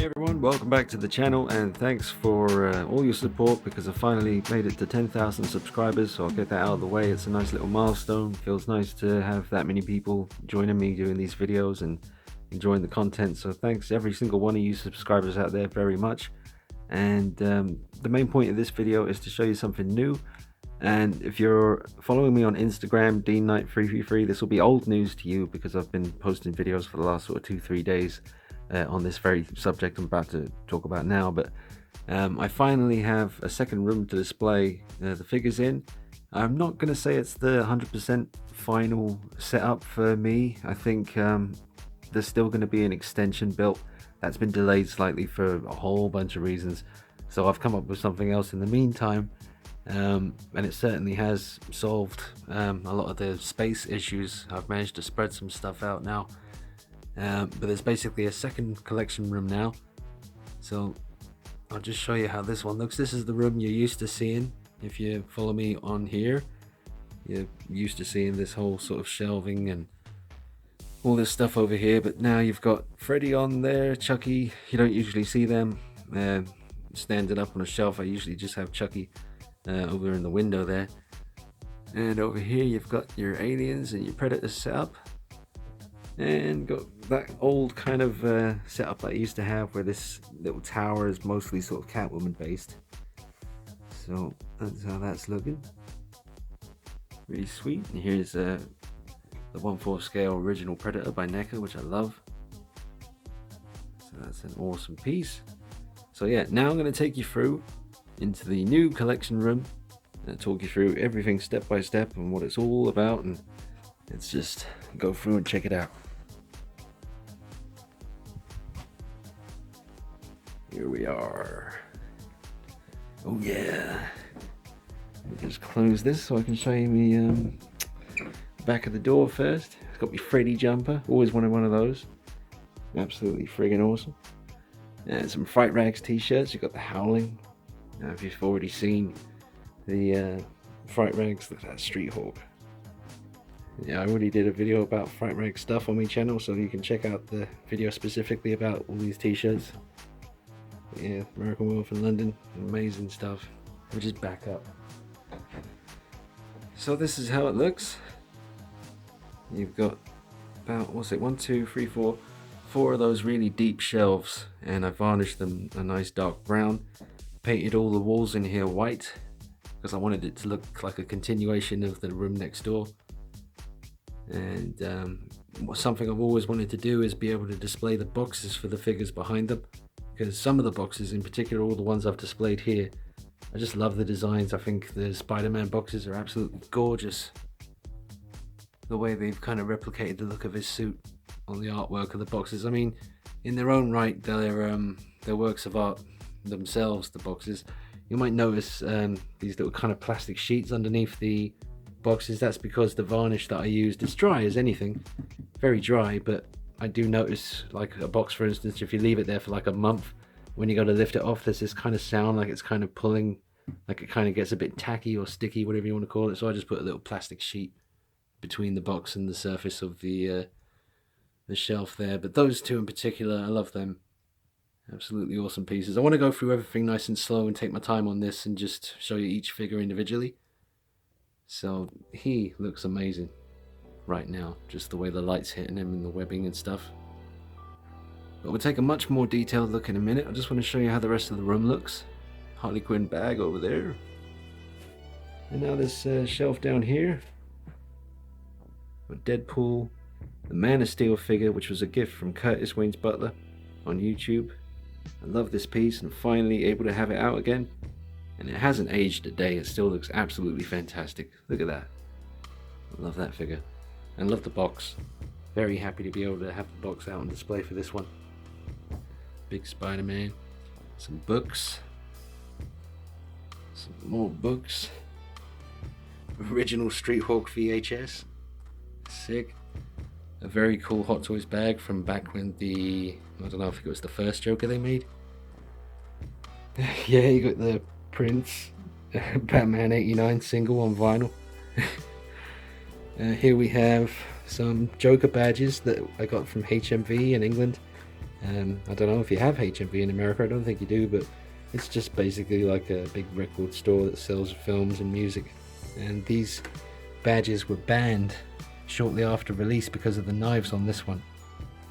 Hey everyone, welcome back to the channel and thanks for all your support because I finally made it to 10,000 subscribers, so I'll get that out of the way. It's a nice little milestone. Feels nice to have that many people joining me doing these videos and enjoying the content, so thanks every single one of you subscribers out there very much. And the main point of this video is to show you something new. And if you're following me on Instagram, DeanKnight333, this will be old news to you because I've been posting videos for the last sort of 2-3 days on this very subject I'm about to talk about now. But I finally have a second room to display the figures in. I'm not going to say it's the 100% final setup for me. I think there's still going to be an extension built that's been delayed slightly for a whole bunch of reasons. So I've come up with something else in the meantime. And it certainly has solved a lot of the space issues. I've managed to spread some stuff out now, but there's basically a second collection room now. So I'll just show you how this one looks. This is the room you're used to seeing. If you follow me on here, you're used to seeing this whole sort of shelving and all this stuff over here, but now you've got Freddy on there, Chucky. You don't usually see them standing up on a shelf. I usually just have Chucky over in the window there, and over here you've got your aliens and your predators set up, and got that old kind of setup that I used to have where this little tower is mostly sort of Catwoman based. So that's how that's looking, really sweet. And here's the 1/4 scale original Predator by NECA, which I love. So that's an awesome piece. So yeah, now I'm going to take you through into the new collection room and talk you through everything step by step and what it's all about, and let's just go through and check it out. Here we are. Oh yeah, let me just close this so I can show you the back of the door first. It's got my Freddy jumper, always wanted one of those, absolutely friggin' awesome. And some Fright Rags t-shirts. You've got the Howling. Now, if you've already seen the Fright Rags, look at that Street Hawk. Yeah, I already did a video about Fright Rag stuff on my channel, so you can check out the video specifically about all these t-shirts. Yeah, American Wolf in London, amazing stuff. We'll just back up. So this is how it looks. You've got about, what's it, 1, 2, 3, 4 of those really deep shelves, and I varnished them a nice dark brown. Painted all the walls in here white because I wanted it to look like a continuation of the room next door. And something I've always wanted to do is be able to display the boxes for the figures behind them, because some of the boxes, in particular all the ones I've displayed here, I just love the designs. I think the Spider-Man boxes are absolutely gorgeous. The way they've kind of replicated the look of his suit on the artwork of the boxes. I mean, in their own right, they're works of art themselves, the boxes. You might notice these little kind of plastic sheets underneath the boxes. That's because the varnish that I used is dry as anything, very dry, but I do notice, like a box for instance, if you leave it there for like a month, when you go to lift it off, there's this kind of sound like it's kind of pulling, like it kind of gets a bit tacky or sticky, whatever you want to call it. So I just put a little plastic sheet between the box and the surface of the shelf there. But those two in particular, I love them. Absolutely awesome pieces. I want to go through everything nice and slow and take my time on this and just show you each figure individually. So he looks amazing right now, just the way the light's hitting him and the webbing and stuff. But we'll take a much more detailed look in a minute. I just want to show you how the rest of the room looks. Harley Quinn bag over there. And now this shelf down here with Deadpool, the Man of Steel figure, which was a gift from Curtis Wayne's Butler on YouTube. I love this piece and finally able to have it out again, and it hasn't aged a day. It still looks absolutely fantastic. Look at that. I love that figure and love the box. Very happy to be able to have the box out on display for this one. Big Spider-Man, some books, some more books, original Street Hawk VHS, sick. A very cool Hot Toys bag from back when I don't know if it was the first Joker they made. Yeah, you got the Prince Batman 89 single on vinyl. Here we have some Joker badges that I got from HMV in England. I don't know if you have HMV in America, I don't think you do, but it's just basically like a big record store that sells films and music. And these badges were banned shortly after release because of the knives on this one.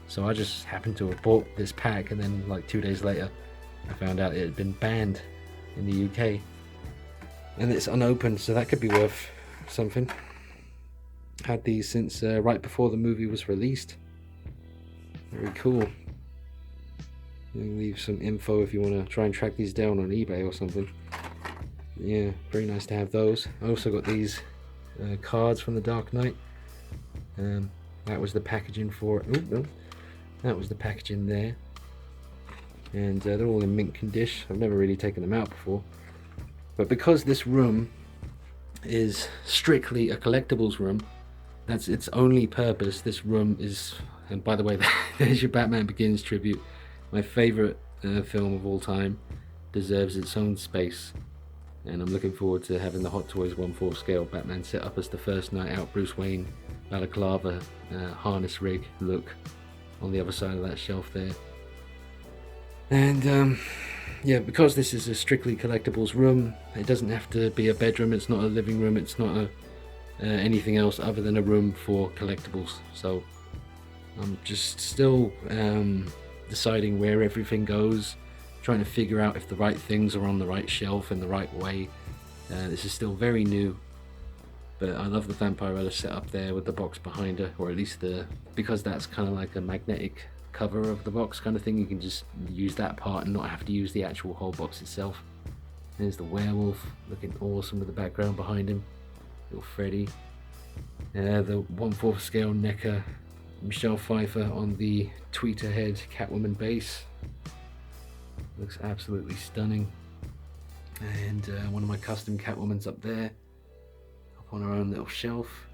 So I just happened to have bought this pack, and then like 2 days later I found out it had been banned in the UK. And it's unopened, so that could be worth something. Had these since right before the movie was released. Very cool. I'll leave some info if you want to try and track these down on eBay or something. Yeah, very nice to have those. I also got these cards from The Dark Knight. That was the packaging for it. Oh, no. That was the packaging there. And they're all in mint condition. I've never really taken them out before. But because this room is strictly a collectibles room, that's its only purpose. This room is, and by the way, there's your Batman Begins tribute. My favorite film of all time, deserves its own space. And I'm looking forward to having the Hot Toys 1/4 scale Batman set up as the first night out Bruce Wayne balaclava harness rig look on the other side of that shelf there. And yeah, because this is a strictly collectibles room, it doesn't have to be a bedroom, it's not a living room, it's not anything else other than a room for collectibles. So I'm just still deciding where everything goes, trying to figure out if the right things are on the right shelf in the right way. This is still very new, but I love the Vampirella setup there with the box behind her, or at least because that's kind of like a magnetic cover of the box kind of thing, you can just use that part and not have to use the actual whole box itself. There's the werewolf looking awesome with the background behind him, little Freddy. The 1/4 scale NECA Michelle Pfeiffer on the tweeter head Catwoman base. Looks absolutely stunning. And one of my custom Catwomans up there, up on her own little shelf.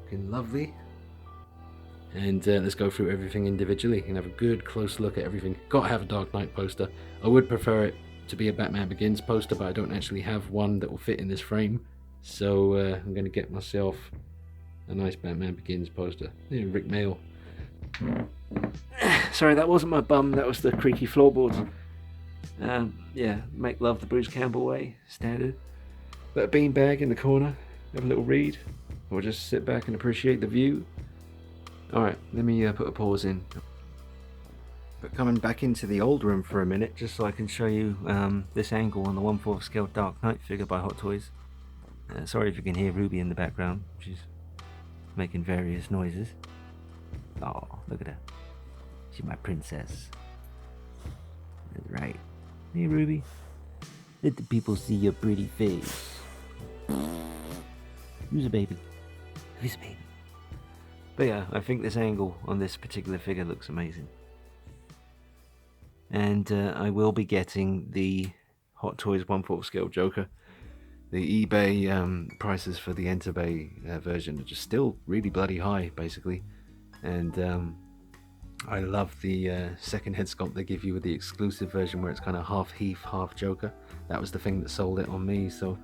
Looking lovely. And let's go through everything individually and have a good close look at everything. Gotta have a Dark Knight poster. I would prefer it to be a Batman Begins poster, but I don't actually have one that will fit in this frame. So I'm going to get myself a nice Batman Begins poster. Yeah, Rick Mail. Sorry, that wasn't my bum, that was the creaky floorboards. Yeah, make love the Bruce Campbell way, standard. Put a beanbag in the corner, have a little read, or just sit back and appreciate the view. Alright, let me put a pause in. But coming back into the old room for a minute, just so I can show you this angle on the 1/4 scale Dark Knight figure by Hot Toys. Sorry if you can hear Ruby in the background, she's making various noises. Oh, look at her. She's my princess. That's right. Hey Ruby, let the people see your pretty face. Who's a baby? Who's a baby? But yeah, I think this angle on this particular figure looks amazing. And I will be getting the Hot Toys 1/4 scale Joker. The eBay prices for the Enterbay version are just still really bloody high, basically. And I love the second head sculpt they give you with the exclusive version where it's kind of half Heath, half Joker. That was the thing that sold it on me, so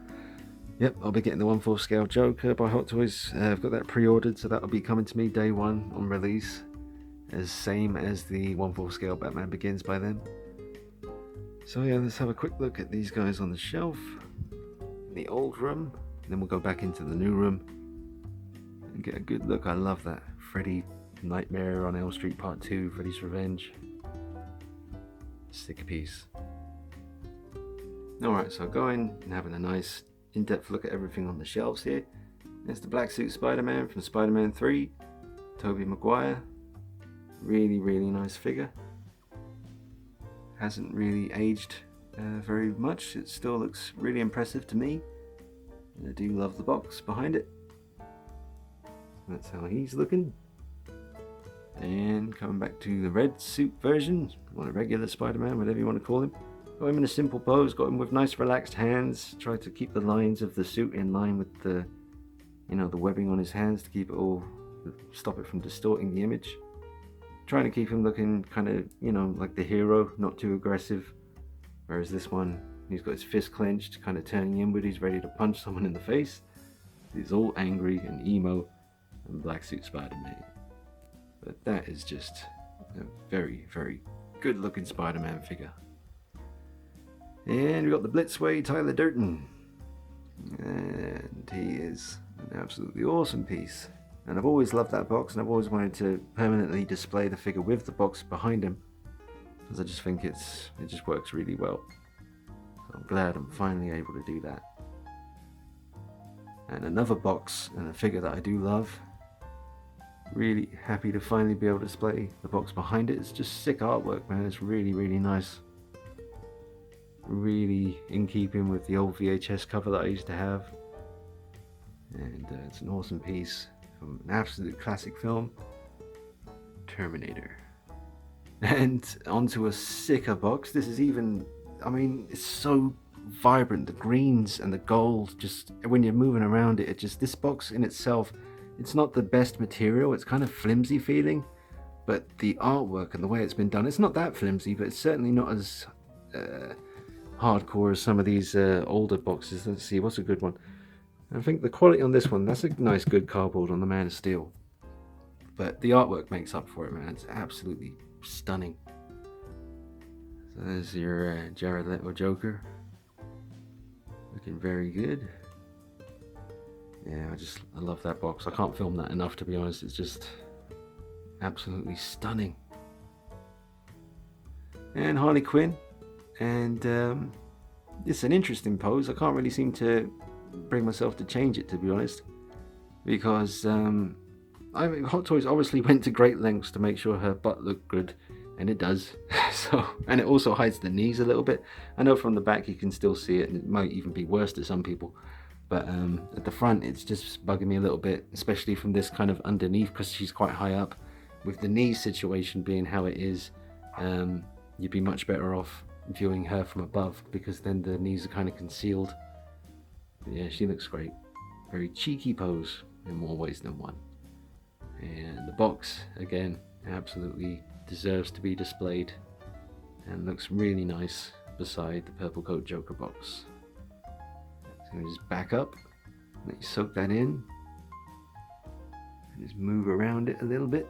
yep, I'll be getting the 1/4 scale Joker by Hot Toys. I've got that pre-ordered, so that'll be coming to me day one on release, as same as the 1/4 scale Batman Begins by then. So yeah, let's have a quick look at these guys on the shelf in the old room, and then we'll go back into the new room and get a good look. I love that Freddy Nightmare on Elm Street Part 2, Freddy's Revenge. Sticker piece. Alright, so going and having a nice in-depth look at everything on the shelves here. There's the black suit Spider-Man from Spider-Man 3, Tobey Maguire. Really, really nice figure. Hasn't really aged very much. It still looks really impressive to me. And I do love the box behind it. That's how he's looking. And coming back to the red suit version, or a regular Spider-Man, whatever you want to call him. Got him in a simple pose, got him with nice relaxed hands. Tried to keep the lines of the suit in line with the, the webbing on his hands to keep it all, stop it from distorting the image. Trying to keep him looking kind of, like the hero, not too aggressive. Whereas this one, he's got his fist clenched, kind of turning inward, he's ready to punch someone in the face. He's all angry and emo and black suit Spider-Man. But that is just A very, very good looking Spider-Man figure. And we got the Blitzway Tyler Durden. And he is an absolutely awesome piece. And I've always loved that box, and I've always wanted to permanently display the figure with the box behind him, because I just think it just works really well. So I'm glad I'm finally able to do that. And another box and a figure that I do love. Really happy to finally be able to display the box behind it. It's just sick artwork, man. It's really, really nice. Really in keeping with the old VHS cover that I used to have. And it's an awesome piece from an absolute classic film, Terminator. And onto a sicker box. This is even, I mean, it's so vibrant. The greens and the gold, just when you're moving around it, this box in itself, it's not the best material. It's kind of flimsy feeling, but the artwork and the way it's been done, it's not that flimsy, but it's certainly not as hardcore as some of these older boxes. Let's see, what's a good one? I think the quality on this one, that's a nice good cardboard on the Man of Steel. But the artwork makes up for it, man. It's absolutely stunning. So there's your Jared Leto Joker. Looking very good. Yeah, I love that box. I can't film that enough, to be honest. It's just absolutely stunning. And Harley Quinn. And it's an interesting pose. I can't really seem to bring myself to change it, to be honest, because Hot Toys obviously went to great lengths to make sure her butt looked good, and it does. So, and it also hides the knees a little bit. I know from the back you can still see it, and it might even be worse to some people, but at the front it's just bugging me a little bit, especially from this kind of underneath, because she's quite high up. With the knee situation being how it is, you'd be much better off viewing her from above, because then the knees are kind of concealed. But yeah, she looks great. Very cheeky pose in more ways than one. And the box, again, absolutely deserves to be displayed and looks really nice beside the Purple Coat Joker box. So I'm just back up, let you soak that in, and just move around it a little bit.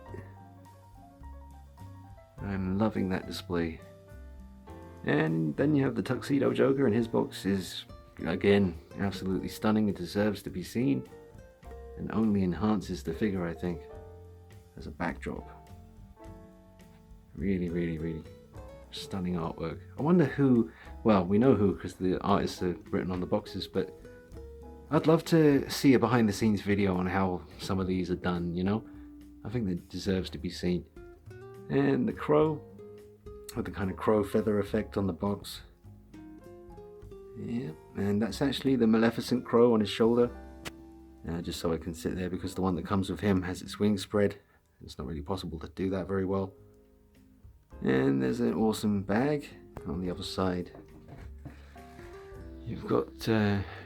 I'm loving that display. And then you have the Tuxedo Joker, and his box is, again, absolutely stunning. It deserves to be seen, and only enhances the figure, I think, as a backdrop. Really, really, really stunning artwork. I wonder who, well, we know who because the artists are written on the boxes, but I'd love to see a behind the scenes video on how some of these are done, you know? I think that deserves to be seen. And the crow, with the kind of crow feather effect on the box. Yeah, and that's actually the Maleficent crow on his shoulder. Just so I can sit there, because the one that comes with him has its wings spread. It's not really possible to do that very well. And there's an awesome bag on the other side. You've got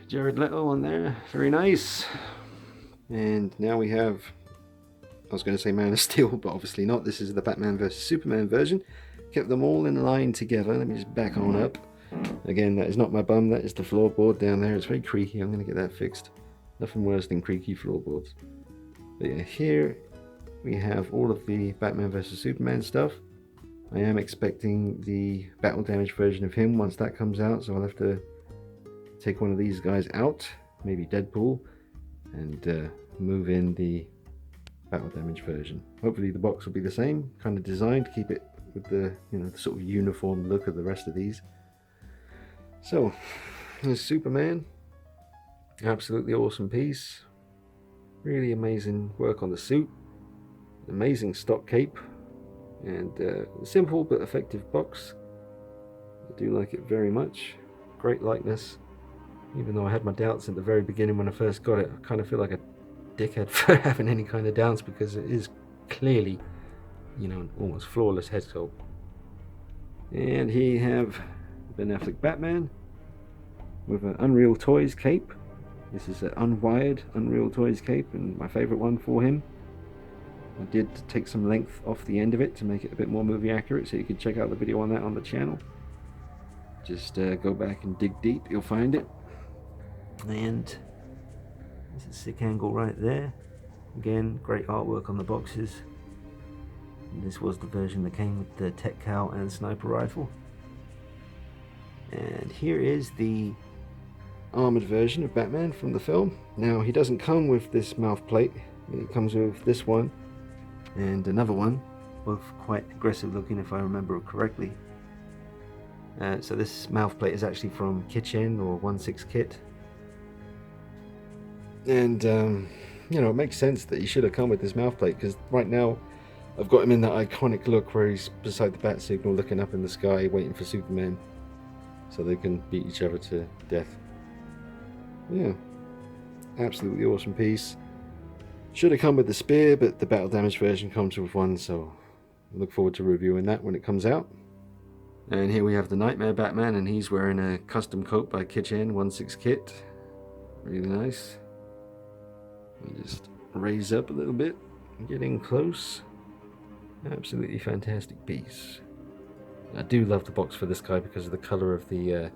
Jared Leto on there, very nice. And now we have, I was going to say Man of Steel, but obviously not. This is the Batman vs Superman version. Kept them all in line together. Let me just back on up. Again, that is not my bum, that is the floorboard down there. It's very creaky. I'm going to get that fixed. Nothing worse than creaky floorboards. But yeah, here we have all of the Batman vs Superman stuff. I am expecting the battle damage version of him once that comes out, so I'll have to take one of these guys out, maybe Deadpool, and move in the battle damage version. Hopefully the box will be the same, kind of designed to keep it with the, you know, the sort of uniform look of the rest of these. So, here's Superman. Absolutely awesome piece. Really amazing work on the suit. Amazing stock cape. And a simple but effective box. I do like it very much. Great likeness. Even though I had my doubts at the very beginning when I first got it, I kind of feel like a dickhead for having any kind of doubts, because it is clearly, you know, an almost flawless head sculpt. And here you have Ben Affleck Batman with an Unreal Toys cape. This is an unwired Unreal Toys cape, and my favourite one for him. I did take some length off the end of it to make it a bit more movie accurate, so you can check out the video on that on the channel. Just go back and dig deep, you'll find it. And there's a sick angle right there. Again, great artwork on the boxes. This was the version that came with the tech cowl and sniper rifle. And here is the armored version of Batman from the film. Now, he doesn't come with this mouth plate. He comes with this one and another one, both quite aggressive looking if I remember correctly. So this mouth plate is actually from Kitchen or 1/6 Kit. And you know, it makes sense that he should have come with this mouth plate, because right now I've got him in that iconic look where he's beside the bat signal looking up in the sky waiting for Superman so they can beat each other to death. Yeah, absolutely awesome piece. Should have come with the spear, but the battle damage version comes with one, so I look forward to reviewing that when it comes out. And here we have the Nightmare Batman, and he's wearing a custom coat by Kitchen 1/6 Kit. Really nice. We just raise up a little bit, getting close. Absolutely fantastic piece. I do love the box for this guy because of the color of the, you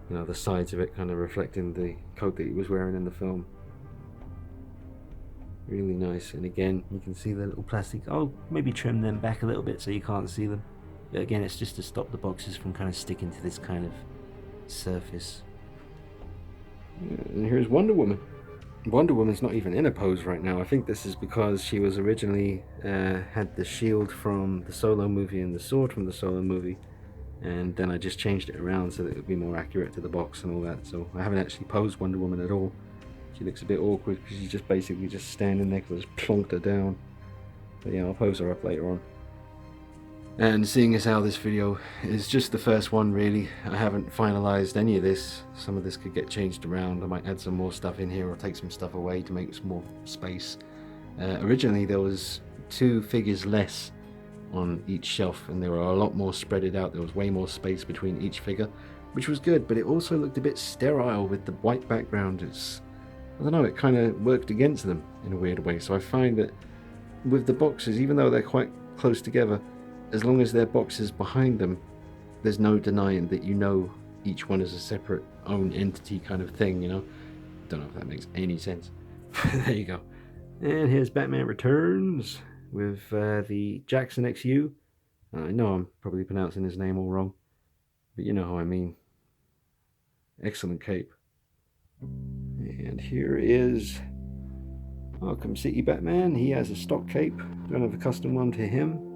know, the sides of it kind of reflecting the coat that he was wearing in the film. Really nice. And again, you can see the little plastic. I'll maybe trim them back a little bit so you can't see them. But again, it's just to stop the boxes from kind of sticking to this kind of surface. Yeah, and here's Wonder Woman. Wonder Woman's not even in a pose right now. I think this is because she was originally had the shield from the Solo movie and the sword from the Solo movie, and then I just changed it around so that it would be more accurate to the box and all that. So I haven't actually posed Wonder Woman at all. She looks a bit awkward because she's just basically just standing there because I just plonked her down. But yeah, I'll pose her up later on. And seeing as how this video is just the first one really, I haven't finalized any of this. Some of this could get changed around. I might add some more stuff in here or take some stuff away to make some more space. Originally there was 2 figures less on each shelf, and they were a lot more spreaded out. There was way more space between each figure, which was good, but it also looked a bit sterile with the white background. I don't know, it kind of worked against them in a weird way. So I find that with the boxes, even though they're quite close together, as long as there are boxes behind them, there's no denying that you know each one is a separate own entity kind of thing, you know? Don't know if that makes any sense. There you go. And here's Batman Returns with the Jackson XU. I know I'm probably pronouncing his name all wrong, but you know how I mean. Excellent cape. And here is Arkham City Batman. He has a stock cape. Don't have a custom one to him.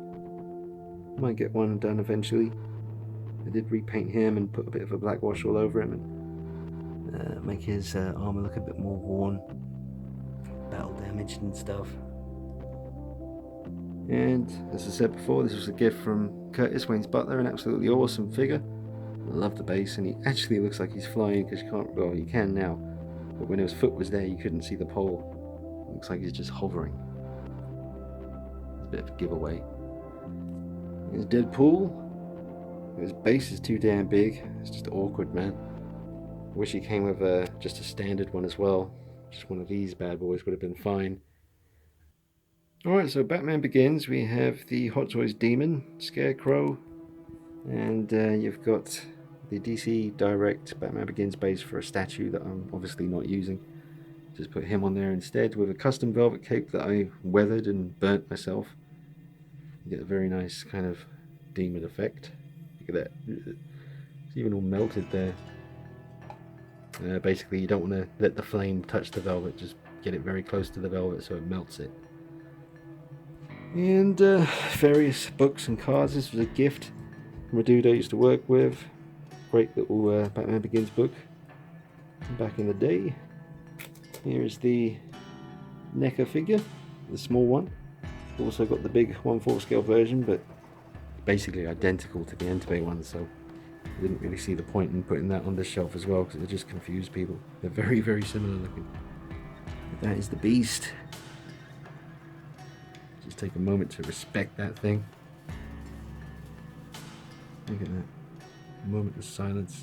Might get one done eventually. I did repaint him and put a bit of a black wash all over him and make his armor look a bit more worn, battle damaged and stuff. And as I said before, this was a gift from Curtis Wayne's butler, an absolutely awesome figure. I love the base, and he actually looks like he's flying because you can't, well, you can now, but when his foot was there you couldn't see the pole. It looks like he's just hovering. It's a bit of a giveaway. Here's Deadpool. His base is too damn big. It's just awkward, man. Wish he came with just a standard one as well. Just one of these bad boys would have been fine. Alright, so Batman Begins. We have the Hot Toys Demon, Scarecrow, and you've got the DC Direct Batman Begins base for a statue that I'm obviously not using. Just put him on there instead with a custom velvet cape that I weathered and burnt myself. You get a very nice kind of demon effect. Look at that. It's even all melted there. Basically, you don't want to let the flame touch the velvet. Just get it very close to the velvet so it melts it. And various books and cards. This was a gift from a dude I used to work with. Great little Batman Begins book back in the day. Here's the NECA figure, the small one. Also got the big 1/4 scale version, but basically identical to the Entebbe one, so I didn't really see the point in putting that on this shelf as well, because it would just confuse people. They're very, very similar looking. But that is the Beast. Just take a moment to respect that thing. Look at that. A moment of silence.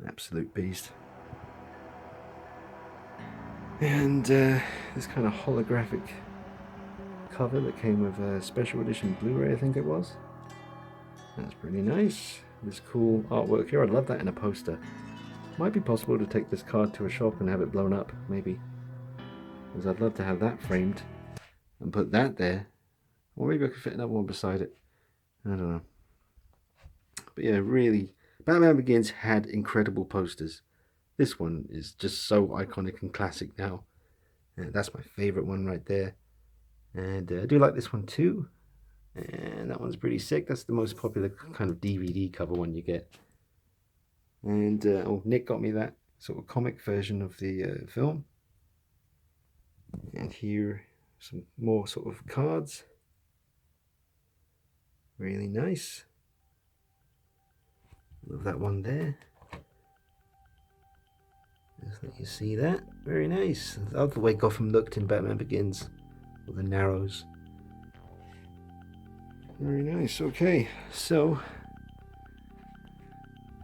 Absolute beast. And this kind of holographic cover that came with a special edition Blu-ray, I think it was. That's pretty nice. This cool artwork here. I'd love that in a poster. Might be possible to take this card to a shop and have it blown up, maybe. because I'd love to have that framed and put that there. Or maybe I could fit another one beside it. I don't know. But yeah, really, Batman Begins had incredible posters. This one is just so iconic and classic now. That's my favourite one right there. And I do like this one too. And that one's pretty sick. That's the most popular kind of DVD cover one you get. And Nick got me that sort of comic version of the film. And here, some more sort of cards. Really nice. Love that one there. Just let you see that. Very nice. I love the way Gotham looked in Batman Begins. With the Narrows. Very nice. Okay, so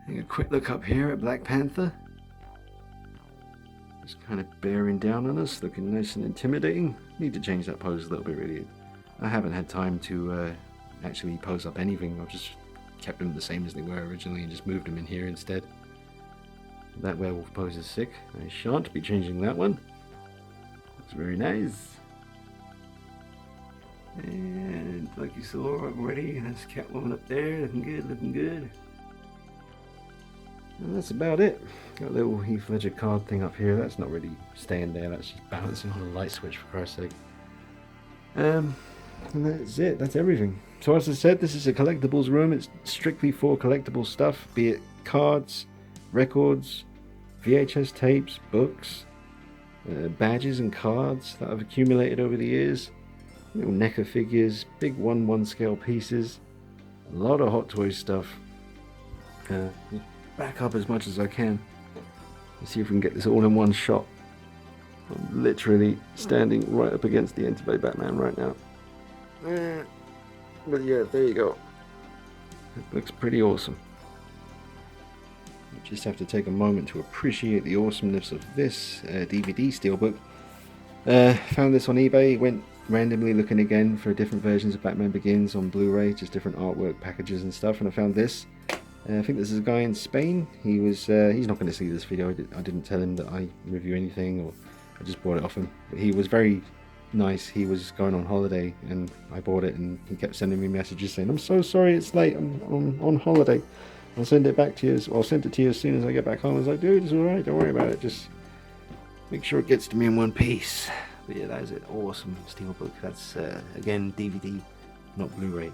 take a quick look up here at Black Panther. Just kind of bearing down on us, looking nice and intimidating. Need to change that pose a little bit, really. I haven't had time to actually pose up anything. I've just kept them the same as they were originally and just moved them in here instead. That werewolf pose is sick. I shan't be changing that one. Looks very nice. And like you saw already, that's Catwoman up there, looking good, looking good. And that's about it. Got a little Heath Ledger card thing up here. That's not really staying there, that's just balancing on a light switch, for Christ's sake. And that's it, that's everything. So as I said, this is a collectibles room. It's strictly for collectible stuff, be it cards, records, VHS tapes, books, badges and cards that I've accumulated over the years. Little NECA figures, big 1/1 scale pieces, a lot of Hot Toys stuff. Back up as much as I can. Let's see if we can get this all in one shot. I'm literally standing right up against the Entebbe Batman right now. But yeah, there you go. It looks pretty awesome. You just have to take a moment to appreciate the awesomeness of this DVD Steelbook. Found this on eBay, went randomly looking again for different versions of Batman Begins on Blu-ray, just different artwork packages and stuff, and I found this. I think this is a guy in Spain. He's not going to see this video. I didn't tell him that I review anything, or I just bought it off him. But he was very nice. He was going on holiday and I bought it, and he kept sending me messages saying, "I'm so sorry it's late, I'm on holiday. I'll send it back to you. I'll send it to you as soon as I get back home." I was like, "Dude, it's alright, don't worry about it. Just make sure it gets to me in one piece." But yeah, that is an awesome Steelbook. That's, again, DVD, not Blu-ray.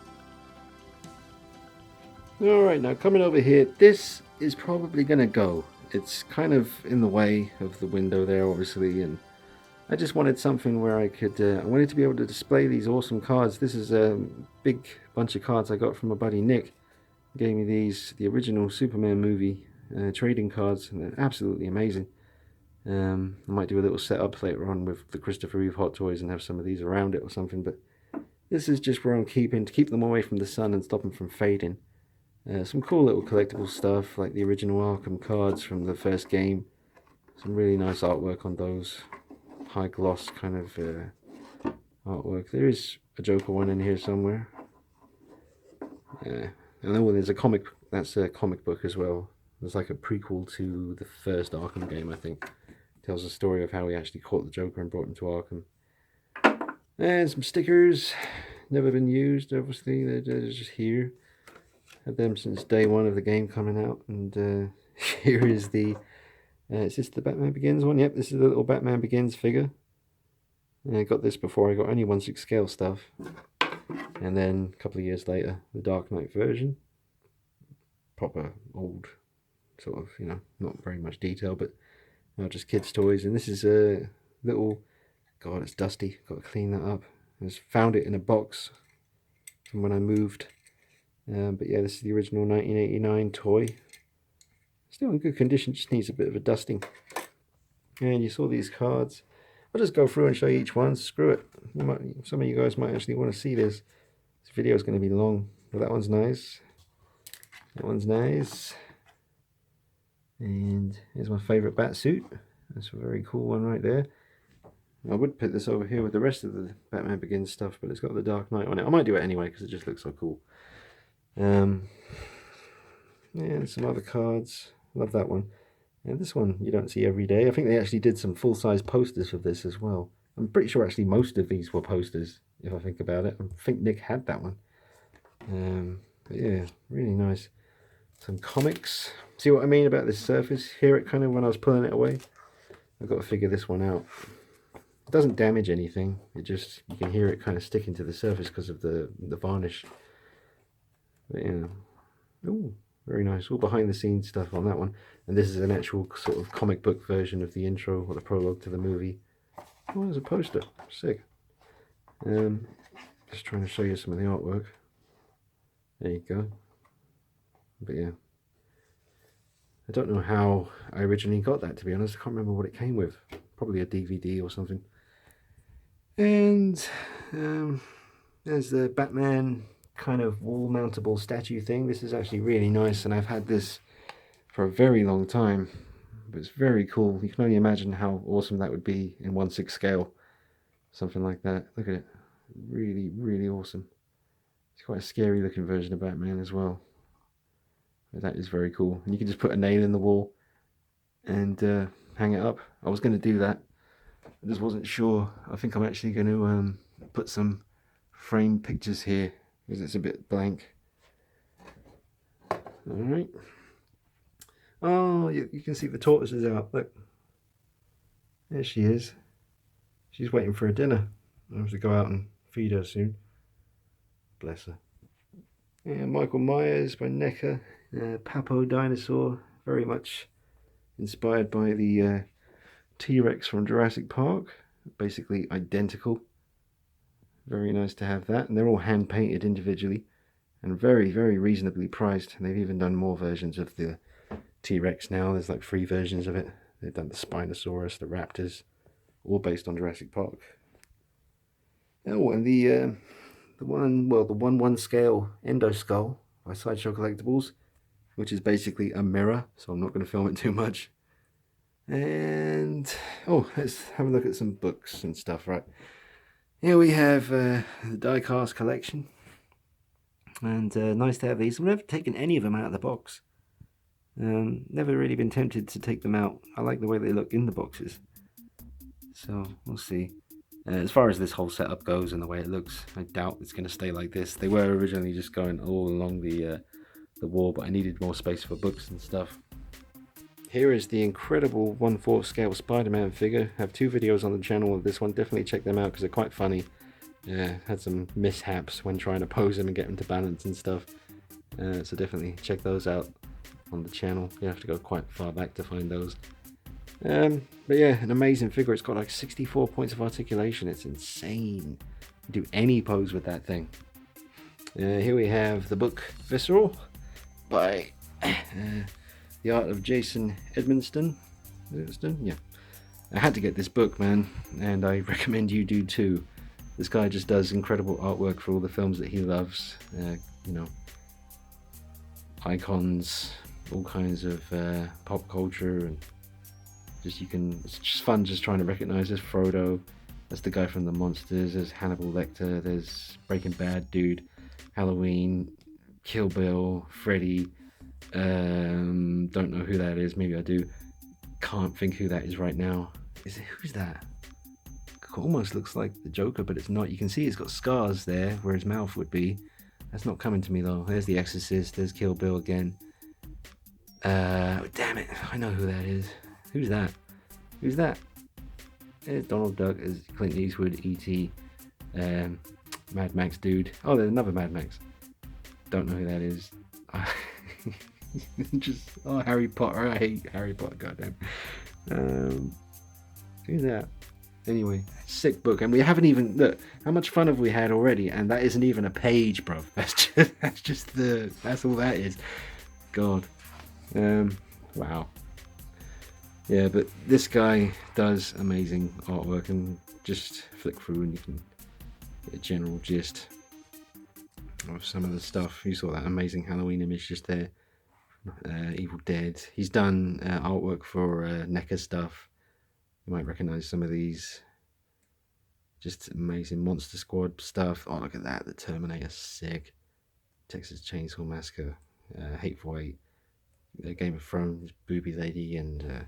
Alright, now coming over here, this is probably going to go. It's kind of in the way of the window there, obviously, and I just wanted something where I could, I wanted to be able to display these awesome cards. This is a big bunch of cards I got from my buddy Nick. He gave me these, the original Superman movie trading cards, and they're absolutely amazing. I might do a little setup later on with the Christopher Reeve Hot Toys and have some of these around it or something, but this is just where I'm keeping, to keep them away from the sun and stop them from fading. Some cool little collectible stuff, like the original Arkham cards from the first game. Some really nice artwork on those. High gloss kind of artwork. There is a Joker one in here somewhere. And then there's a comic, that's a comic book as well. There's like a prequel to the first Arkham game, I think. Tells the story of how he actually caught the Joker and brought him to Arkham. And some stickers. Never been used, obviously. They're just here. Had them since day one of the game coming out. And here is the... is this the Batman Begins one? Yep, this is the little Batman Begins figure. I got this before I got only 1/6 scale stuff. And then a couple of years later, the Dark Knight version. Proper old, sort of, you know, not very much detail, but just kids' toys. And this is a little, God, it's dusty, got to clean that up. I just found it in a box from when I moved. But yeah, this is the original 1989 toy. Still in good condition, just needs a bit of a dusting. And you saw these cards. I'll just go through and show you each one. Screw it. Some of you guys might actually want to see this. This video is going to be long. But that one's nice. That one's nice. And here's my favourite bat suit. That's a very cool one right there. I would put this over here with the rest of the Batman Begins stuff, but it's got the Dark Knight on it. I might do it anyway because it just looks so cool. And some other cards. Love that one. And this one you don't see every day. I think they actually did some full-size posters of this as well. I'm pretty sure actually most of these were posters, if I think about it. I think Nick had that one. But yeah, really nice. Some comics. See what I mean about this surface? Hear it kind of when I was pulling it away? I've got to figure this one out. It doesn't damage anything. It just, you can hear it kind of sticking to the surface because of the varnish. But yeah. Ooh, very nice. All behind the scenes stuff on that one. And this is an actual sort of comic book version of the intro or the prologue to the movie. Oh, there's a poster. Sick. Just trying to show you some of the artwork. There you go. But yeah. I don't know how I originally got that, to be honest. I can't remember what it came with. Probably a DVD or something. And there's the Batman kind of wall mountable statue thing. This is actually really nice, and I've had this for a very long time. But it's very cool. You can only imagine how awesome that would be in 1/6 scale. Something like that. Look at it. Really, really awesome. It's quite a scary looking version of Batman as well. But that is very cool. And you can just put a nail in the wall and hang it up. I was going to do that. I just wasn't sure. I think I'm actually going to put some framed pictures here because it's a bit blank. Alright. Oh, you can see the tortoise is out. Look. There she is. She's waiting for her dinner. I have to go out and feed her soon. Bless her. Yeah, Michael Myers by Necker. Papo dinosaur. Very much inspired by the T-Rex from Jurassic Park. Basically identical. Very nice to have that. And they're all hand painted individually. And very, very reasonably priced. And they've even done more versions of the T-Rex now. There's like 3 versions of it. They've done the Spinosaurus, the Raptors. All based on Jurassic Park. Oh, and the 1/1 scale Endoskull by Sideshow Collectibles, which is basically a mirror, so I'm not going to film it too much. And oh, let's have a look at some books and stuff. Right, here we have the diecast collection, and nice to have these. I've never taken any of them out of the box. Never really been tempted to take them out. I like the way they look in the boxes. So we'll see. As far as this whole setup goes and the way it looks, I doubt it's going to stay like this. They were originally just going all along the wall, but I needed more space for books and stuff. Here is the incredible 1/4 scale Spider-Man figure. I have 2 videos on the channel of this one. Definitely check them out because they're quite funny. Had some mishaps when trying to pose them and get them to balance and stuff. So definitely check those out on the channel. You have to go quite far back to find those. But yeah, an amazing figure. It's got like 64 points of articulation. It's insane. You do any pose with that thing. Here we have the book Visceral by the art of Jason Edmonston. Yeah, I had to get this book, man, and I recommend you do too. This guy just does incredible artwork for all the films that he loves. You know, icons, all kinds of pop culture, and it's just fun just trying to recognize this Frodo. That's the guy from the Monsters. There's Hannibal Lecter. There's Breaking Bad dude, Halloween, Kill Bill, Freddy. Don't know who that is. Maybe I do. Can't think who that is right now. Who's that? Almost looks like the Joker, but it's not. You can see he's got scars there where his mouth would be. That's not coming to me though. There's The Exorcist. There's Kill Bill again. Damn it! I know who that is. Who's that? Who's that? There's Donald Duck as Clint Eastwood, E.T., Mad Max dude. Oh, there's another Mad Max. Don't know who that is. Harry Potter. I hate Harry Potter. Goddamn. Who's that? Anyway, sick book, and we haven't even look how much fun have we had already, and that isn't even a page, bro. That's all that is. God. Wow. Yeah, but this guy does amazing artwork, and just flick through and you can get a general gist of some of the stuff. You saw that amazing Halloween image just there. Evil Dead. He's done artwork for NECA stuff. You might recognize some of these. Just amazing Monster Squad stuff. Oh, look at that. The Terminator, sick. Texas Chainsaw Massacre. Hateful Eight. Game of Thrones, Booby Lady, and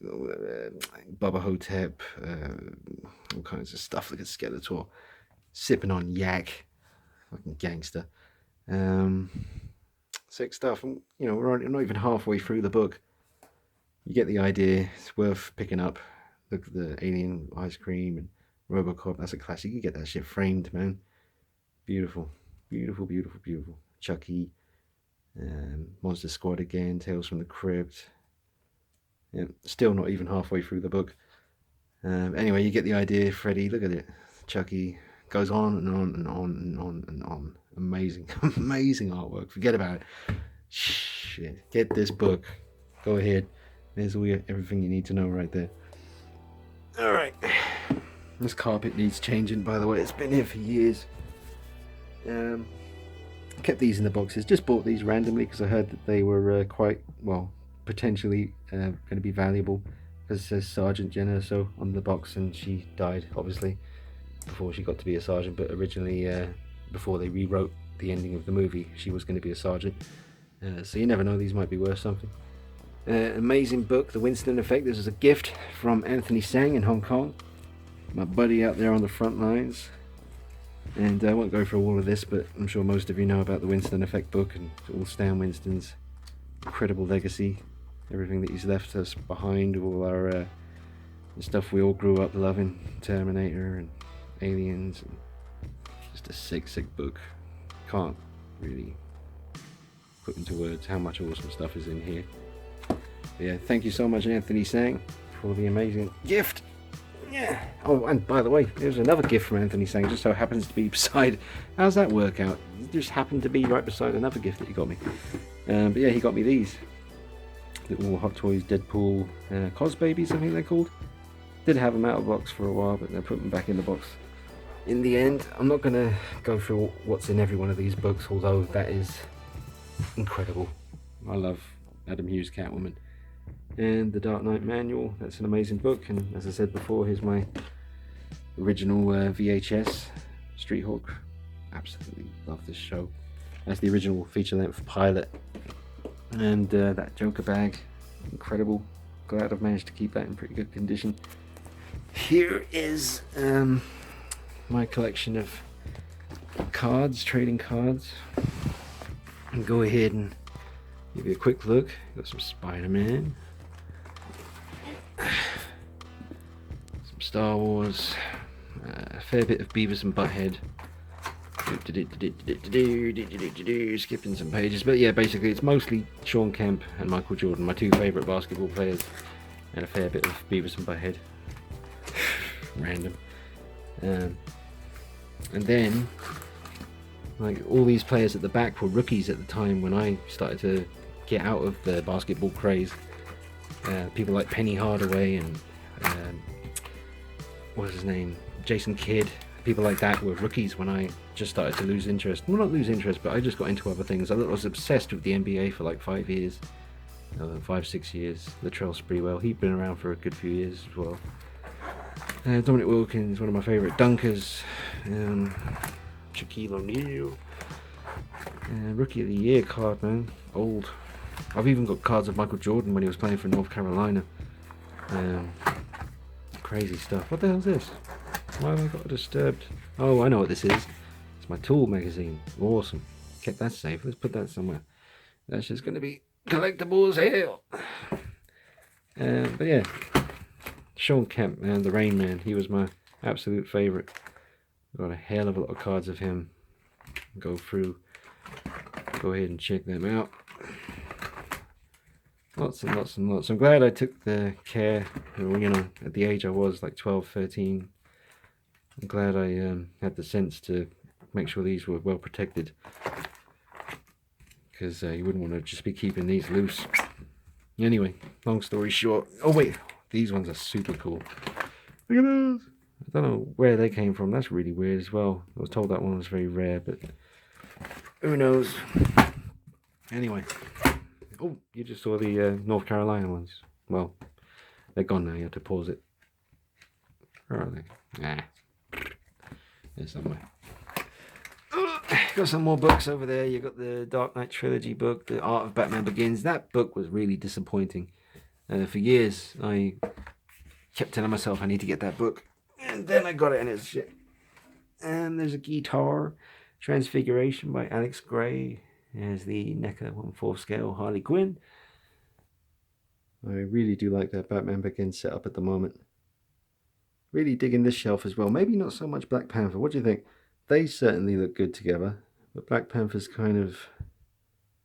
Bubba Hotep, all kinds of stuff. Look at Skeletor sipping on yak, fucking gangster. Sick stuff. And, you know, we're not even halfway through the book. You get the idea. It's worth picking up. Look at the alien ice cream and Robocop. That's a classic. You get that shit framed, man. Beautiful, beautiful, beautiful, beautiful. Chucky, Monster Squad again. Tales from the Crypt. Yeah, still not even halfway through the book. Anyway, you get the idea. Freddy, look at it. Chucky goes on and on and on and on and on. Amazing, amazing artwork. Forget about it. Shit, get this book. Go ahead. There's everything you need to know right there. All right. This carpet needs changing, by the way. It's been here for years. Kept these in the boxes. Just bought these randomly because I heard that they were quite, well, potentially going to be valuable. Because it says Sergeant Jenna so on the box, and she died, obviously, before she got to be a sergeant. But originally, before they rewrote the ending of the movie, she was going to be a sergeant. So you never know, these might be worth something. Amazing book, The Winston Effect. This is a gift from Anthony Sang in Hong Kong, my buddy out there on the front lines. And I won't go through all of this, but I'm sure most of you know about the Winston Effect book and all Stan Winston's incredible legacy, everything that he's left us behind, all our the stuff we all grew up loving, Terminator and Aliens, and just a sick book. Can't really put into words how much awesome stuff is in here. But yeah, thank you so much, Anthony Sang, for the amazing gift. Yeah. Oh, and by the way, there's another gift from Anthony Sang. It just so happens to be beside. How's that work out? It just happened to be right beside another gift that he got me. But yeah, he got me these little Hot Toys Deadpool Cos Babies, I think they're called. Did have them out of the box for a while, but they put them back in the box in the end. I'm not going to go through what's in every one of these books, although that is incredible. I love Adam Hughes' Catwoman. And the Dark Knight Manual, that's an amazing book. And as I said before, here's my original VHS, Street Hawk. Absolutely love this show. That's the original feature-length pilot. And that Joker bag, incredible. Glad I've managed to keep that in pretty good condition. Here is my collection of cards, trading cards. And go ahead and give you a quick look. Got some Spider-Man, some Star Wars, a fair bit of Beavis and Butthead. Skipping some pages, but yeah, basically it's mostly Sean Kemp and Michael Jordan, my two favourite basketball players, and a fair bit of Beavis and Butthead. Random. And then, like, all these players at the back were rookies at the time when I started to get out of the basketball craze. People like Penny Hardaway and what was his name, Jason Kidd. People like that were rookies when I just started to lose interest. Well, not lose interest, but I just got into other things. I was obsessed with the NBA for like 5 years, 5-6 years. Latrell Sprewell, he'd been around for a good few years as well. Dominic Wilkins, one of my favourite dunkers. Shaquille O'Neal. Rookie of the Year card, man. Old. I've even got cards of Michael Jordan when he was playing for North Carolina. Crazy stuff. What the hell is this? Why have I got disturbed? Oh, I know what this is. It's my Tool magazine. Awesome. Kept that safe. Let's put that somewhere. That's just going to be collectible as hell. But yeah, Sean Kemp, man, the Rain Man. He was my absolute favourite. Got a hell of a lot of cards of him. Go through. Go ahead and check them out. Lots and lots and lots. I'm glad I took the care, you know, at the age I was, like 12, 13. I'm glad I had the sense to make sure these were well protected. Because you wouldn't want to just be keeping these loose. Anyway, long story short. Oh wait, these ones are super cool. Look at those. I don't know where they came from. That's really weird as well. I was told that one was very rare, but who knows. Anyway. Oh, you just saw the North Carolina ones. Well, they're gone now. You have to pause it. Where are they? Ah. There's somewhere. Got some more books over there. You got the Dark Knight trilogy book, The Art of Batman Begins. That book was really disappointing. For years, I kept telling myself I need to get that book, and then I got it, and it's shit. And there's a guitar, Transfiguration by Alex Gray. There's the NECA 1/4 scale Harley Quinn. I really do like that Batman Begins setup at the moment. Really digging this shelf as well. Maybe not so much Black Panther. What do you think? They certainly look good together, but Black Panther's kind of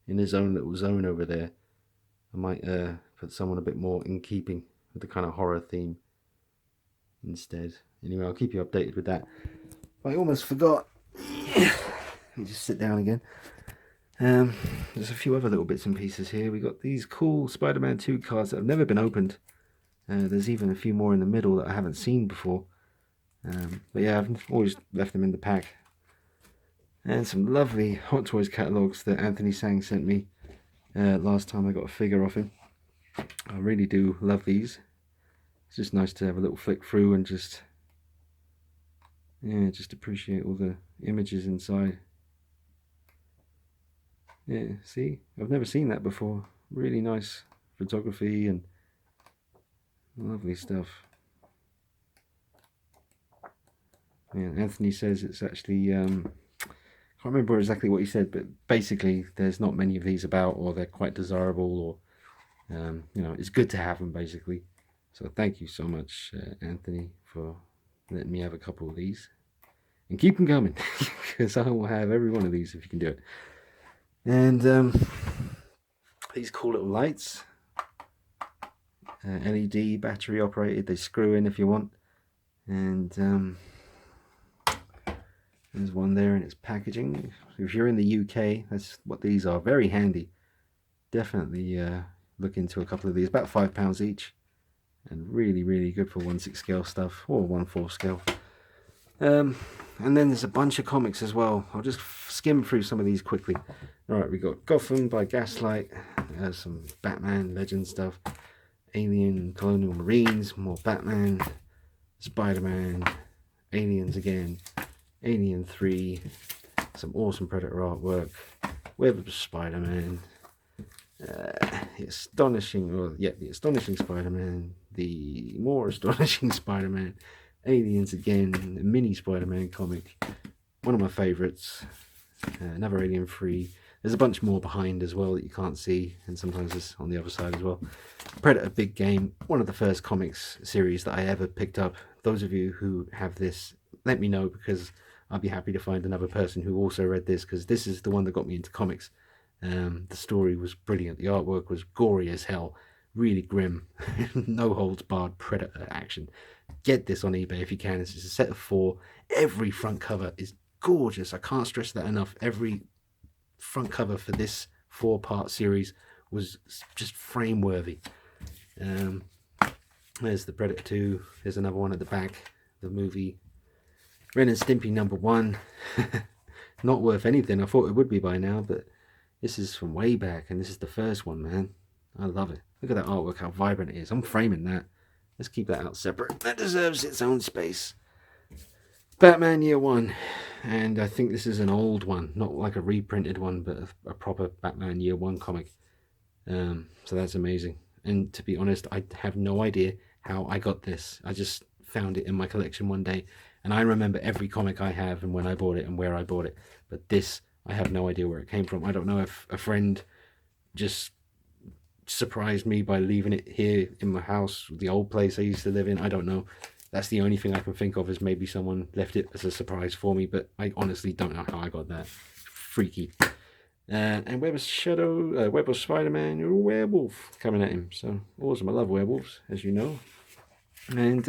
in his own little zone over there. I might put someone a bit more in keeping with the kind of horror theme instead. Anyway, I'll keep you updated with that. I almost forgot. Let me just sit down again. There's a few other little bits and pieces here. We got these cool Spider-Man 2 cards that have never been opened. There's even a few more in the middle that I haven't seen before. But yeah, I've always left them in the pack. And some lovely Hot Toys catalogues that Anthony Sang sent me last time I got a figure off him. I really do love these. It's just nice to have a little flick through and just appreciate all the images inside. Yeah, see, I've never seen that before. Really nice photography and lovely stuff. Yeah, Anthony says it's actually can't remember exactly what he said, but basically there's not many of these about, or they're quite desirable, or you know, it's good to have them basically. So thank you so much, Anthony, for letting me have a couple of these, and keep them coming because I will have every one of these if you can do it. And these cool little lights, LED battery operated, they screw in if you want. And there's one there in its packaging. If you're in the UK, that's what these are. Very handy. Definitely look into a couple of these. About £5 each, and really, really good for 1/6 scale stuff, or 1/4 scale. And then there's a bunch of comics as well. I'll just skim through some of these quickly. Alright, we got Gotham by Gaslight, some Batman Legend stuff, Alien Colonial Marines, more Batman, Spider-Man, Aliens again, Alien 3, some awesome Predator artwork, Web of Spider-Man, the Astonishing Spider-Man, the more Astonishing Spider-Man, Aliens again, a mini Spider-Man comic, one of my favourites, another Alien 3. There's a bunch more behind as well that you can't see, and sometimes it's on the other side as well. Predator Big Game, one of the first comics series that I ever picked up. Those of you who have this, let me know, because I'll be happy to find another person who also read this, because this is the one that got me into comics. The story was brilliant, the artwork was gory as hell, really grim, no holds barred Predator action. Get this on eBay if you can. It's just a set of 4. Every front cover is gorgeous. I can't stress that enough. Every front cover for this 4-part series was just frame worthy. There's the Predator 2. There's another one at the back. The movie Ren and Stimpy #1. Not worth anything. I thought it would be by now, but this is from way back, and this is the first one, man. I love it. Look at that artwork, how vibrant it is. I'm framing that. Let's keep that out separate. That deserves its own space. Batman Year One, and I think this is an old one, not like a reprinted one, but a proper Batman Year One comic. So that's amazing. And to be honest, I have no idea how I got this. I just found it in my collection one day, and I remember every comic I have and when I bought it and where I bought it. But this, I have no idea where it came from. I don't know if a friend just surprised me by leaving it here in my house, the old place I used to live in. I don't know. That's the only thing I can think of, is maybe someone left it as a surprise for me, but I honestly don't know how I got that. Freaky. And Web of Spider-Man, a werewolf coming at him. So awesome. I love werewolves, as you know. And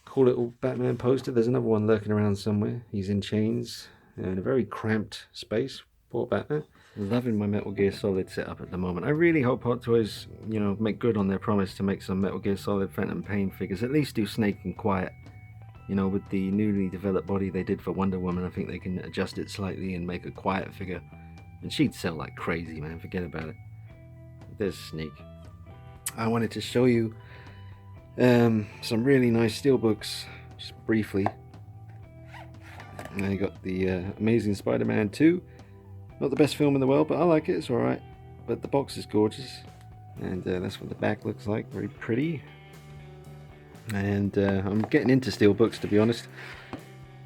cool little Batman poster. There's another one lurking around somewhere. He's in chains in a very cramped space. Poor Batman. Loving my Metal Gear Solid setup at the moment. I really hope Hot Toys, you know, make good on their promise to make some Metal Gear Solid Phantom Pain figures. At least do Snake and Quiet. You know, with the newly developed body they did for Wonder Woman, I think they can adjust it slightly and make a Quiet figure. And she'd sell like crazy, man. Forget about it. There's Snake. I wanted to show you some really nice Steelbooks, just briefly. Now you got the Amazing Spider-Man 2. Not the best film in the world, but I like it. It's alright. But the box is gorgeous. And that's what the back looks like, very pretty. And I'm getting into Steelbooks, to be honest.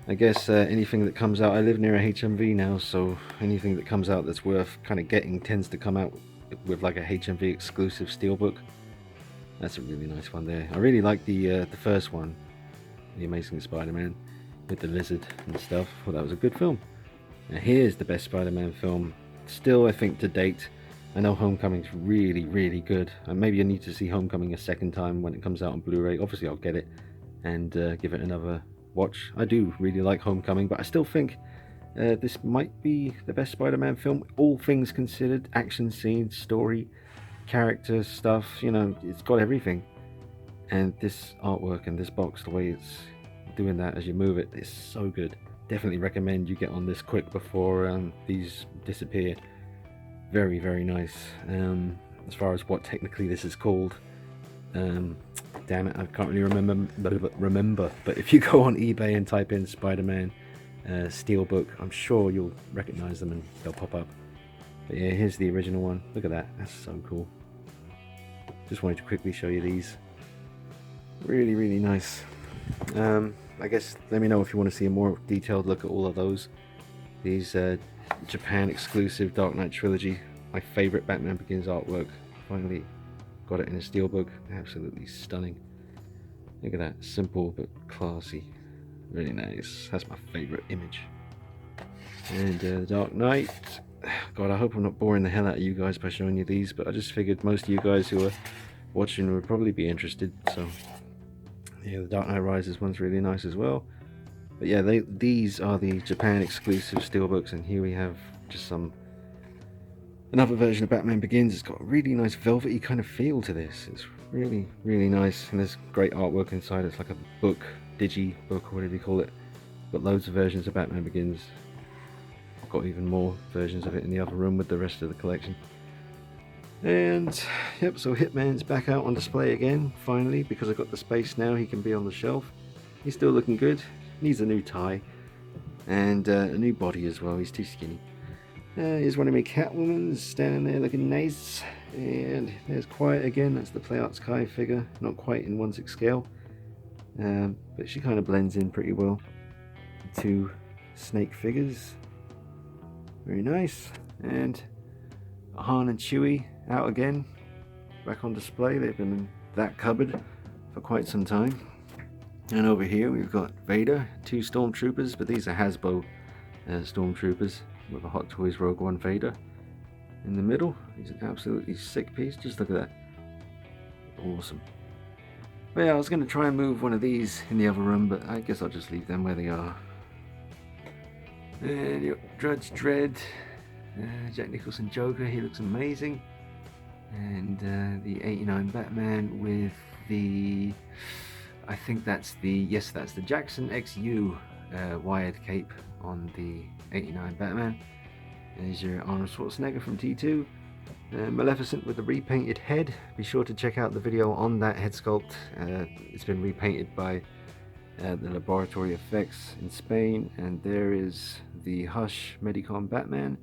I guess anything that comes out, I live near a HMV now, so anything that comes out that's worth kind of getting tends to come out with like a HMV exclusive Steelbook. That's a really nice one there. I really like the first one, The Amazing Spider-Man, with the lizard and stuff. Well, that was a good film. Now here's the best Spider-Man film, still I think to date. I know Homecoming's really, really good. Maybe I need to see Homecoming a second time when it comes out on Blu-ray. Obviously I'll get it and give it another watch. I do really like Homecoming, but I still think this might be the best Spider-Man film, all things considered. Action scenes, story, character stuff, you know, it's got everything. And this artwork and this box, the way it's doing that as you move it, is so good. Definitely recommend you get on this quick before these disappear. Very, very nice. As far as what technically this is called, damn it, I can't really remember. But if you go on eBay and type in Spider-Man Steelbook, I'm sure you'll recognize them and they'll pop up. But yeah, here's the original one. Look at that. That's so cool. Just wanted to quickly show you these. Really, really nice. I guess let me know if you want to see a more detailed look at all of those. These Japan exclusive Dark Knight trilogy, my favorite Batman Begins artwork. Finally got it in a Steelbook. Absolutely stunning. Look at that, simple but classy. Really nice. That's my favorite image. And the Dark Knight. God, I hope I'm not boring the hell out of you guys by showing you these, but I just figured most of you guys who are watching would probably be interested. So yeah, the Dark Knight Rises one's really nice as well. But yeah, these are the Japan exclusive Steelbooks, and here we have just another version of Batman Begins. It's got a really nice velvety kind of feel to this. It's really, really nice, and there's great artwork inside. It's like a book, digi book, or whatever you call it. Got loads of versions of Batman Begins. I've got even more versions of it in the other room with the rest of the collection. And yep, so Hitman's back out on display again, finally, because I've got the space now. He can be on the shelf. He's still looking good. Needs a new tie and a new body as well. He's too skinny. Here's one of my Catwoman's standing there looking nice. And there's Quiet again. That's the Play Arts Kai figure, not quite in 1/6 scale, but she kind of blends in pretty well. Two snake figures, very nice. And Han and Chewie out again, back on display. They've been in that cupboard for quite some time. And over here we've got Vader, two Stormtroopers, but these are Hasbro Stormtroopers with a Hot Toys Rogue One Vader in the middle. He's an absolutely sick piece. Just look at that. Awesome. But yeah, I was going to try and move one of these in the other room, but I guess I'll just leave them where they are. And you've got Judge Dredd, Jack Nicholson Joker. He looks amazing. And the 89 Batman with the, I think that's the Jackson XU wired cape on the 89 Batman. There's your Arnold Schwarzenegger from T2. Maleficent with the repainted head. Be sure to check out the video on that head sculpt. It's been repainted by the Laboratory Effects in Spain. And there is the Hush Medicom Batman.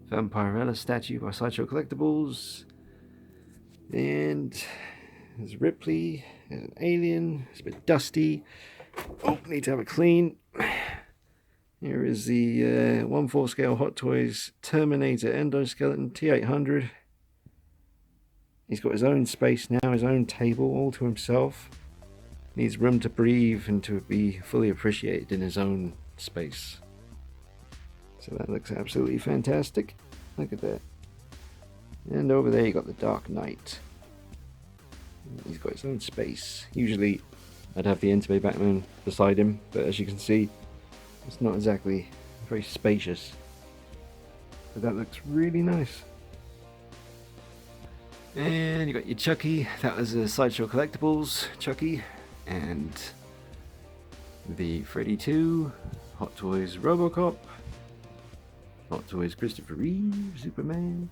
Vampirella statue by Sideshow Collectibles. And there's Ripley, there's an alien, it's a bit dusty. Oh, need to have it clean. Here is the 1/4 scale Hot Toys Terminator Endoskeleton T800. He's got his own space now, his own table all to himself. Needs room to breathe and to be fully appreciated in his own space. So that looks absolutely fantastic. Look at that. And over there you got the Dark Knight. He's got his own space. Usually I'd have the Entebbe Batman beside him, but as you can see, it's not exactly very spacious. But that looks really nice. And you got your Chucky. That was a Sideshow Collectibles Chucky. And the Freddy 2, Hot Toys Robocop, Hot Toys Christopher Reeve, Superman.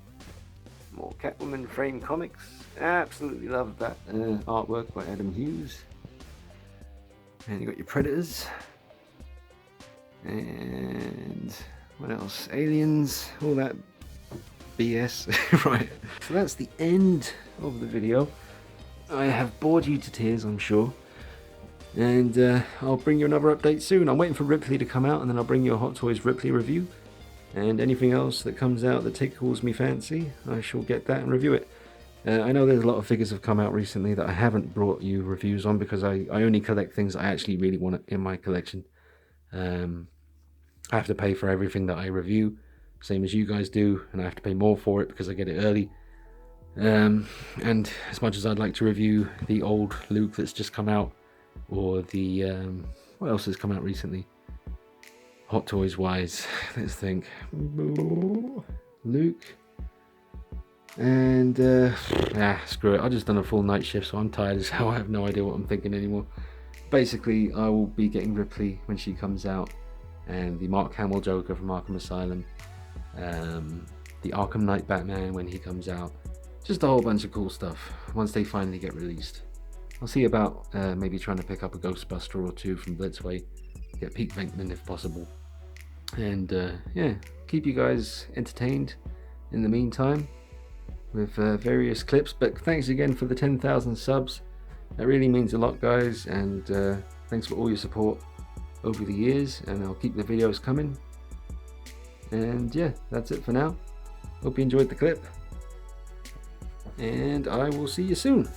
More Catwoman frame comics. Absolutely love that artwork by Adam Hughes. And you got your Predators. And what else? Aliens. All that BS. Right, so that's the end of the video. I have bored you to tears, I'm sure. And I'll bring you another update soon. I'm waiting for Ripley to come out, and then I'll bring you a Hot Toys Ripley review. And anything else that comes out that tickles me fancy, I shall get that and review it. I know there's a lot of figures have come out recently that I haven't brought you reviews on because I only collect things I actually really want in my collection. I have to pay for everything that I review, same as you guys do, and I have to pay more for it because I get it early. And as much as I'd like to review the old Luke that's just come out, or the what else has come out recently? Hot Toys wise, let's think. Luke. And screw it, I just done a full night shift, so I'm tired as hell. I have no idea what I'm thinking anymore. Basically, I will be getting Ripley when she comes out, and the Mark Hamill Joker from Arkham Asylum, the Arkham Knight Batman when he comes out, just a whole bunch of cool stuff once they finally get released. I'll see about maybe trying to pick up a Ghostbuster or two from Blitzway, get Pete Venkman if possible, and yeah, keep you guys entertained in the meantime with various clips. But thanks again for the 10,000 subs. That really means a lot, guys, and thanks for all your support over the years, and I'll keep the videos coming. And yeah, that's it for now. Hope you enjoyed the clip, and I will see you soon.